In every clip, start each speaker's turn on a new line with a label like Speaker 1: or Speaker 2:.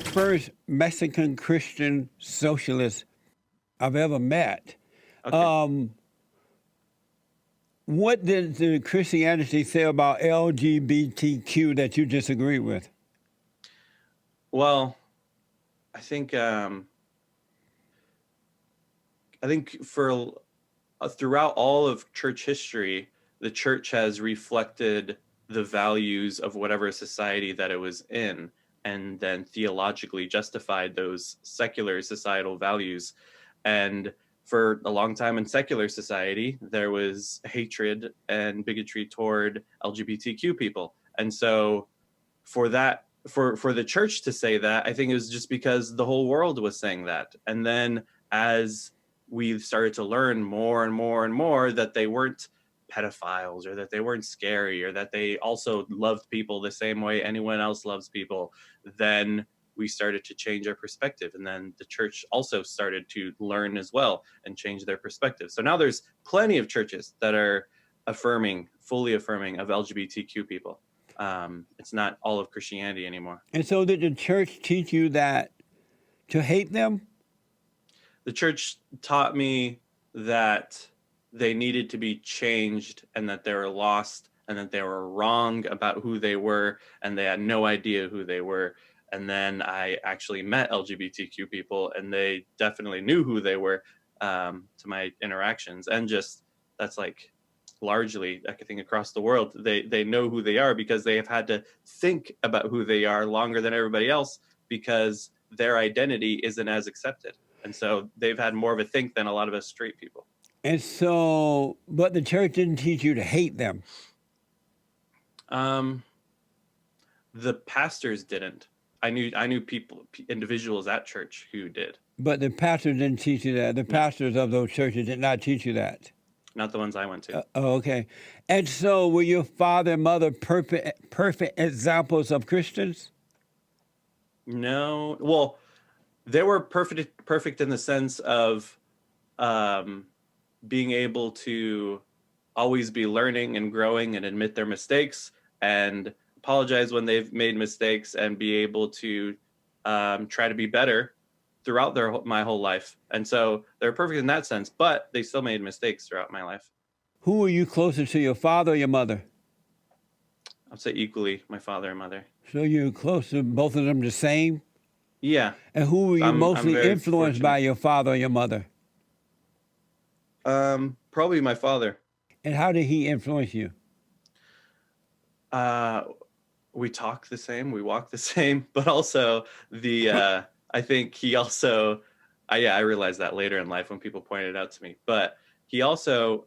Speaker 1: first Mexican Christian Socialist I've ever met.
Speaker 2: Okay.
Speaker 1: What did the Christianity say about LGBTQ that you disagree with?
Speaker 2: Well, I think for throughout all of church history, the church has reflected the values of whatever society that it was in, and then theologically justified those secular societal values. And for a long time in secular society, there was hatred and bigotry toward LGBTQ people. And so for that, for the church to say that, I think it was just because the whole world was saying that. And then as we started to learn more and more and more that they weren't pedophiles, or that they weren't scary, or that they also loved people the same way anyone else loves people, then we started to change our perspective. And then the church also started to learn as well and change their perspective. So now there's plenty of churches that are fully affirming of LGBTQ people. It's not all of Christianity anymore.
Speaker 1: And so did the church teach you that to hate them?
Speaker 2: The church taught me that they needed to be changed, and that they were lost, and that they were wrong about who they were, and they had no idea who they were. And then I actually met LGBTQ people, and they definitely knew who they were to my interactions. And just that's like largely, I think, across the world, they know who they are because they have had to think about who they are longer than everybody else, because their identity isn't as accepted. And so they've had more of a think than a lot of us straight people.
Speaker 1: And so, but the church didn't teach you to hate them.
Speaker 2: The pastors didn't. I knew individuals at church who did.
Speaker 1: But the pastors didn't teach you that. The pastors of those churches did not teach you that.
Speaker 2: Not the ones I went to.
Speaker 1: Okay. And so were your father and mother perfect examples of Christians?
Speaker 2: No. Well, they were perfect in the sense of being able to always be learning and growing and admit their mistakes and apologize when they've made mistakes, and be able to try to be better throughout my whole life. And so they're perfect in that sense, but they still made mistakes throughout my life.
Speaker 1: Who were you closer to, your father or your mother?
Speaker 2: I'd say equally, my father and mother.
Speaker 1: So you're close to both of them the same?
Speaker 2: Yeah.
Speaker 1: And who were you mostly
Speaker 2: very
Speaker 1: influenced by, your father or your mother?
Speaker 2: Probably my father.
Speaker 1: And how did he influence you?
Speaker 2: We talk the same, we walk the same, but also I think he also, I realized that later in life when people pointed it out to me, but he also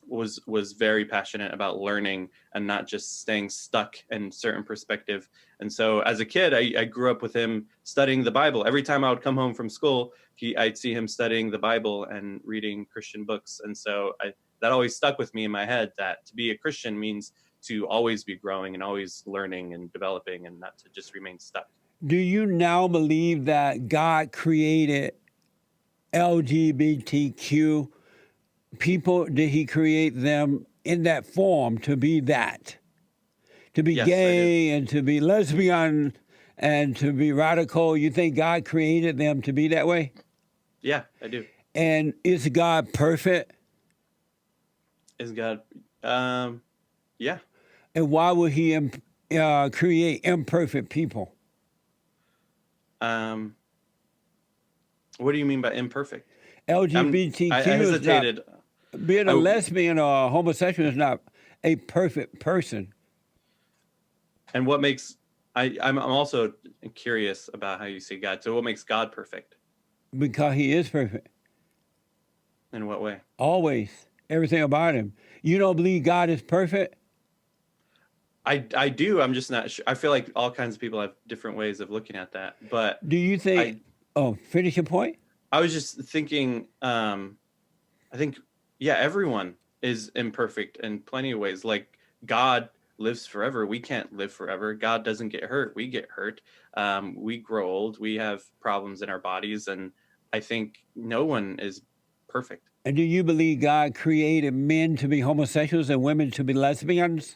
Speaker 2: was very passionate about learning and not just staying stuck in certain perspective. And so as a kid, I grew up with him studying the Bible. Every time I would come home from school, I'd see him studying the Bible and reading Christian books. And so that always stuck with me in my head, that to be a Christian means to always be growing and always learning and developing, and not to just remain stuck.
Speaker 1: Do you now believe that God created LGBTQ people? Did he create them in that form to be that? To be gay and to be lesbian and to be radical? You think God created them to be that way?
Speaker 2: Yeah, I do.
Speaker 1: And is God perfect?
Speaker 2: Is God, yeah.
Speaker 1: And why would he create imperfect people?
Speaker 2: What do you mean by imperfect?
Speaker 1: LGBTQ
Speaker 2: I hesitated.
Speaker 1: is not, being a lesbian or homosexual is not a perfect person.
Speaker 2: And what makes, I'm also curious about how you see God. So what makes God perfect?
Speaker 1: Because he is perfect.
Speaker 2: In what way?
Speaker 1: Always. Everything about him. You don't believe God is perfect?
Speaker 2: I do. I'm just not sure. I feel like all kinds of people have different ways of looking at that. But
Speaker 1: do you think, finish your point?
Speaker 2: I was just thinking, I think, yeah, everyone is imperfect in plenty of ways. Like God lives forever. We can't live forever. God doesn't get hurt. We get hurt. We grow old. We have problems in our bodies. And I think no one is perfect.
Speaker 1: And do you believe God created men to be homosexuals and women to be lesbians?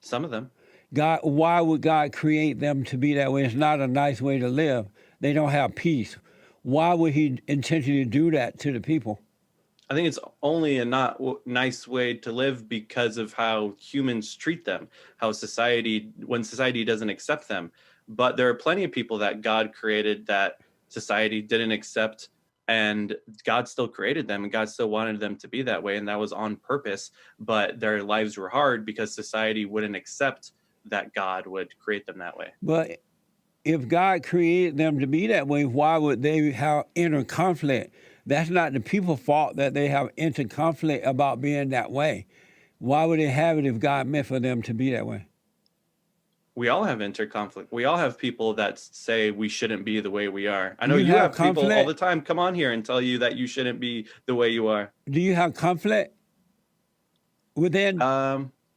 Speaker 2: Some of them.
Speaker 1: God, why would God create them to be that way? It's not a nice way to live. They don't have peace. Why would he intentionally do that to the people?
Speaker 2: I think it's only a not nice way to live because of how humans treat them, how society, when society doesn't accept them. But there are plenty of people that God created that society didn't accept, and God still created them, and God still wanted them to be that way, and that was on purpose. But their lives were hard because society wouldn't accept that God would create them that way.
Speaker 1: But if God created them to be that way, why would they have inner conflict? That's not the people's fault that they have inner conflict about being that way. Why would they have it if God meant for them to be that way?
Speaker 2: We all have interconflict. We all have people that say we shouldn't be the way we are. I know you
Speaker 1: have
Speaker 2: have people all
Speaker 1: conflict?
Speaker 2: the time come on here and tell you that you shouldn't be the way you are.
Speaker 1: Do you have conflict within?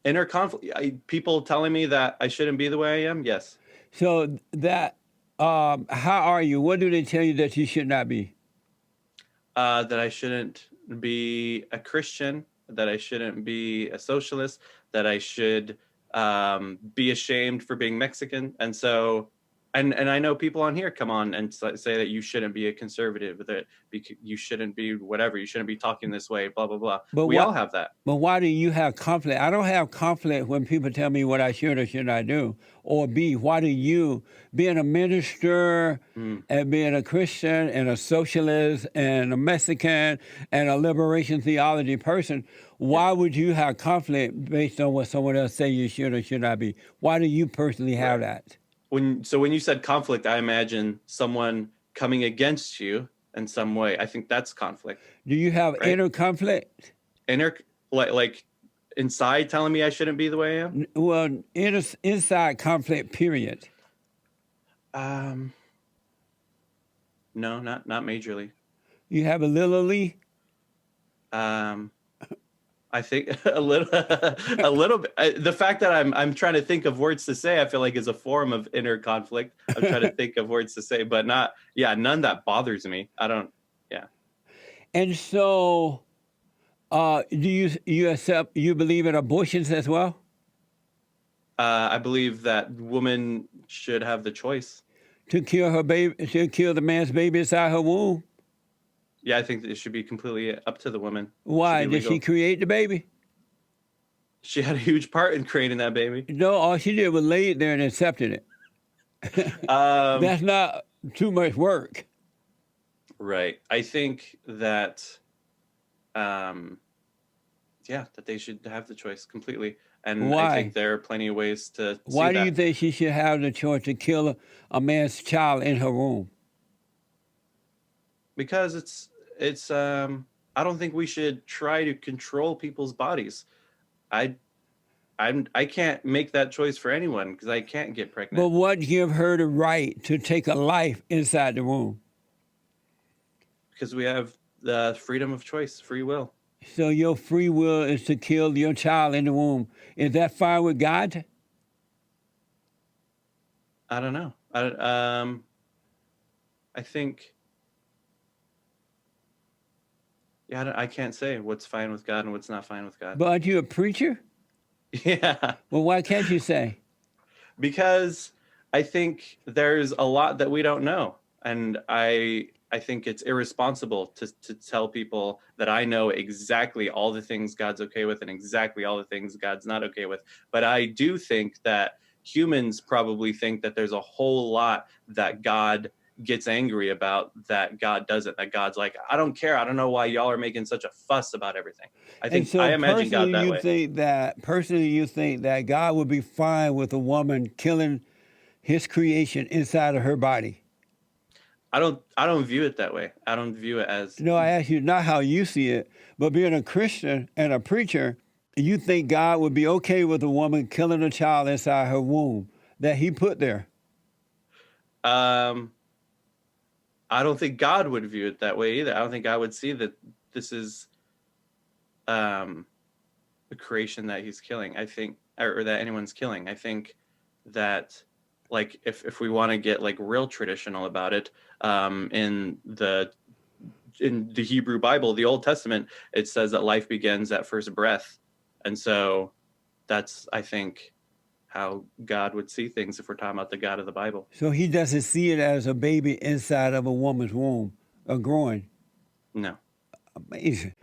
Speaker 2: Inner conflict. People telling me that I shouldn't be the way I am. Yes.
Speaker 1: So that, how are you? What do they tell you that you should not be?
Speaker 2: That I shouldn't be a Christian, that I shouldn't be a socialist, that I should be ashamed for being Mexican. And so, and I know people on here come on and say that you shouldn't be a conservative, that you shouldn't be whatever, you shouldn't be talking this way, blah, blah, blah.
Speaker 1: But
Speaker 2: we all have that.
Speaker 1: But why do you have conflict? I don't have conflict when people tell me what I should or should not do or be. Why do you, being a minister and being a Christian and a socialist and a Mexican and a liberation theology person, why would you have conflict based on what someone else say you should or should not be? Why do you personally have that?
Speaker 2: When you said conflict, I imagine someone coming against you in some way. I think that's conflict.
Speaker 1: Do you have inner conflict?
Speaker 2: Inner, like inside telling me I shouldn't be the way I am?
Speaker 1: Well, inside conflict, period.
Speaker 2: No, not majorly.
Speaker 1: You have a little.
Speaker 2: I think a little bit. The fact that I'm trying to think of words to say, I feel like is a form of inner conflict. I'm trying to think of words to say, but none that bothers me. I don't. Yeah.
Speaker 1: And so, do you believe in abortions as well?
Speaker 2: I believe that women should have the choice
Speaker 1: to kill her baby, to kill the man's baby inside her womb.
Speaker 2: Yeah, I think it should be completely up to the woman.
Speaker 1: Why? Did she create the baby?
Speaker 2: She had a huge part in creating that baby.
Speaker 1: No, all she did was lay it there and accepted it. That's not too much work.
Speaker 2: Right. I think that, that they should have the choice completely. And
Speaker 1: why?
Speaker 2: I think there are plenty of ways to
Speaker 1: Why do you think she should have the choice to kill a man's child in her womb?
Speaker 2: Because it's I don't think we should try to control people's bodies. I can't make that choice for anyone because I can't get pregnant.
Speaker 1: But what give her the right to take a life inside the womb?
Speaker 2: Because we have the freedom of choice, free will.
Speaker 1: So your free will is to kill your child in the womb. Is that fine with God?
Speaker 2: I don't know. I think. Yeah, I can't say what's fine with God and what's not fine with God.
Speaker 1: But aren't you a preacher?
Speaker 2: Yeah.
Speaker 1: Well, why can't you say?
Speaker 2: Because I think there's a lot that we don't know. And I think it's irresponsible to tell people that I know exactly all the things God's okay with and exactly all the things God's not okay with. But I do think that humans probably think that there's a whole lot that God gets angry about that God doesn't, that God's like, I don't care. I don't know why y'all are making such a fuss about everything. I think
Speaker 1: so
Speaker 2: I imagine God that way.
Speaker 1: Personally, you think that God would be fine with a woman killing his creation inside of her body?
Speaker 2: I don't view it that way. I don't view it as.
Speaker 1: No, I ask you not how you see it, but being a Christian and a preacher, you think God would be okay with a woman killing a child inside her womb that he put there?
Speaker 2: I don't think God would view it that way either. I don't think God would see that this is a creation that he's killing. I think, or that anyone's killing. I think that, like, if we want to get like real traditional about it, in the Hebrew Bible, the Old Testament, it says that life begins at first breath. And so that's, I think, how God would see things if we're talking about the God of the Bible.
Speaker 1: So he doesn't see it as a baby inside of a woman's womb, growing.
Speaker 2: No.
Speaker 1: Amazing.